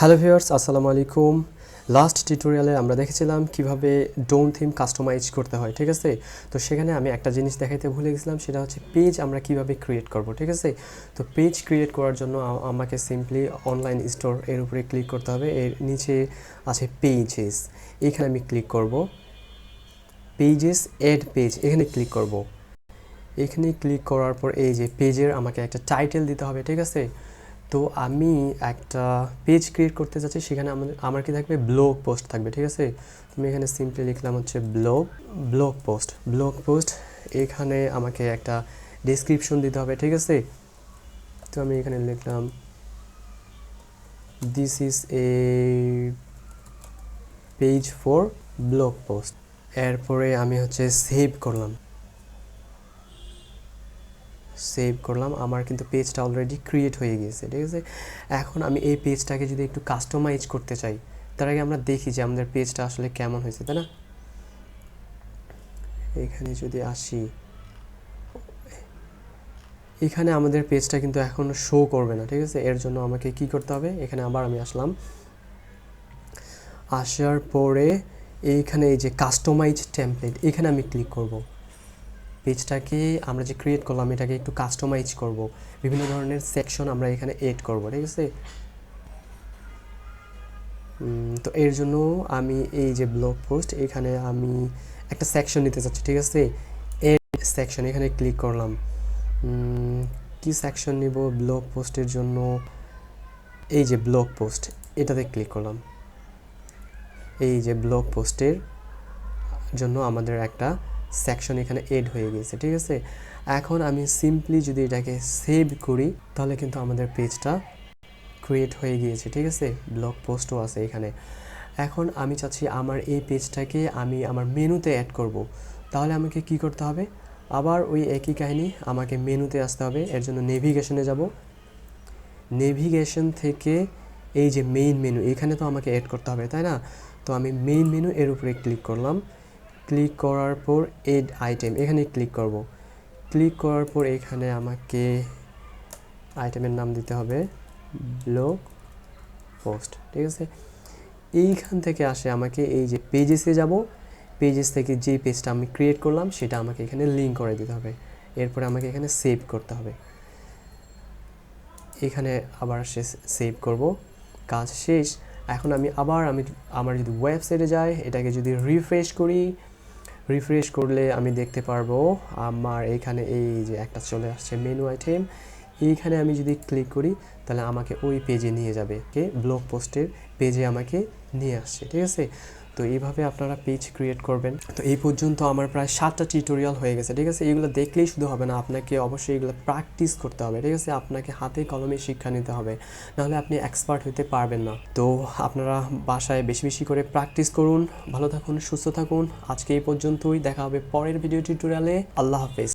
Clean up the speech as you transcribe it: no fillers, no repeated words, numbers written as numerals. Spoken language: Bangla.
হ্যালো ভিউয়ার্স, আসসালামু আলাইকুম। লাস্ট টিউটোরিয়ালে আমরা দেখেছিলাম কিভাবে ডোম থিম কাস্টমাইজ করতে হয়, ঠিক আছে। তো সেখানে আমি একটা জিনিস দেখাইতে ভুলে গেছিলাম, সেটা হচ্ছে পেজ আমরা কিভাবে ক্রিয়েট করব, ঠিক আছে। তো পেজ ক্রিয়েট করার জন্য আমাকে সিম্পলি অনলাইন স্টোর এর উপরে ক্লিক করতে হবে। এর নিচে আছে পেজেস, এখানে আমি ক্লিক করব। পেজেস এড পেজ, এখানে ক্লিক করব। এখানে ক্লিক করার পর এই যে পেজের আমাকে একটা টাইটেল দিতে হবে, ঠিক আছে। তো আমি একটা পেজ ক্রিয়েট করতে যাচ্ছি, সেখানে আমার কি থাকবে, ব্লগ পোস্ট থাকবে, ঠিক আছে। আমি এখানে সিম্পলি লিখলাম হচ্ছে ব্লগ পোস্ট। এখানে আমাকে একটা ডেসক্রিপশন দিতে হবে, ঠিক আছে। তো আমি এখানে লিখলাম this is a page for blog post. এরপরে আমি হচ্ছে সেভ করলাম। আমার কিন্তু পেজটা অলরেডি ক্রিয়েট হয়ে গিয়েছে, ঠিক আছে। এখন আমি এই পেজটাকে যদি একটু কাস্টমাইজ করতে চাই, তার আগে আমরা দেখি যে আমাদের পেজটা আসলে কেমন হয়েছে, তাই না। এখানে যদি আসি, এখানে আমাদের পেজটা কিন্তু এখন শো করবে না, ঠিক আছে। এর জন্য আমাকে কি করতে হবে, এখানে আবার আমি আসার পরে এইখানে এই যে কাস্টমাইজ টেমপ্লেট, এখানে আমি ক্লিক করব। পেজটাকে আমরা যে ক্রিয়েট করলাম, এটাকে একটু কাস্টমাইজ করব, বিভিন্ন ধরনের সেকশন আমরা এখানে এড করব, ঠিক আছে। তো এর জন্য আমি এই যে ব্লগ পোস্ট, এখানে আমি একটা সেকশন নিতে চাচ্ছি, ঠিক আছে। এড সেকশন, এখানে ক্লিক করলাম। কি সেকশন নিব ব্লগ পোস্টের জন্য, এই যে ব্লগ পোস্ট, এটাতে ক্লিক করলাম। এই যে ব্লগ পোস্টের জন্য আমাদের একটা সেকশন এখানে এড হয়ে গেছে, ঠিক আছে। এখন আমি সিম্পলি যদি এটাকে সেভ করি, তাহলে কিন্তু আমাদের পেজটা ক্রিয়েট হয়ে গিয়েছে, ঠিক আছে। ব্লগ পোস্টও আছে এখানে। এখন আমি চাচ্ছি আমার এই পেজটাকে আমি আমার মেনুতে অ্যাড করব। তাহলে আমাকে কি করতে হবে, আবার ওই একই কাহিনী, আমাকে মেনুতে আসতে হবে। এর জন্য নেভিগেশনে যাব। নেভিগেশন থেকে এই যে মেইন মেনু, এখানে তো আমাকে অ্যাড করতে হবে, তাই না। তো আমি মেইন মেনু এর উপরে ক্লিক করলাম। ক্লিক করার পর এড আইটেম, এখানে ক্লিক করব। ক্লিক করার পর এখানে আমাকে আইটেমের নাম দিতে হবে ব্লগ পোস্ট, ঠিক আছে। এইখান থেকে আসে আমাকে এই যে পেজেসে যাব। পেজেস থেকে যে পেজটা আমি ক্রিয়েট করলাম, সেটা আমাকে এখানে লিঙ্ক করে দিতে হবে। এরপরে আমাকে এখানে সেভ করতে হবে। এখানে আবার সেভ করব, কাজ শেষ। এখন আমি আমার যদি ওয়েবসাইটে যাই, এটাকে যদি রিফ্রেশ করলে আমি দেখতে পারবো আমার এখানে এই যে একটা চলে আসছে মেনু আইটেম। এইখানে আমি যদি ক্লিক করি, তাহলে আমাকে ওই পেজে নিয়ে যাবে, ব্লগ পোস্টের পেজে আমাকে নিয়ে আসছে, ঠিক আছে। তো এইভাবে আপনারা পেজ ক্রিয়েট করবেন। তো এই পর্যন্ত আমার প্রায় 7টা টিউটোরিয়াল হয়ে গেছে, ঠিক আছে। এগুলো দেখলেই শুধু হবে না, আপনাকে অবশ্যই এগুলো প্র্যাকটিস করতে হবে, ঠিক আছে। আপনাকে হাতে কলমে শিক্ষা নিতে হবে, নাহলে আপনি এক্সপার্ট হতে পারবেন না। তো আপনারা বাসায় বেশি বেশি করে প্র্যাকটিস করুন। ভালো থাকুন, সুস্থ থাকুন। আজকে এই পর্যন্তই, দেখা হবে পরের ভিডিও টিউটোরিয়ালে। আল্লাহ হাফেজ।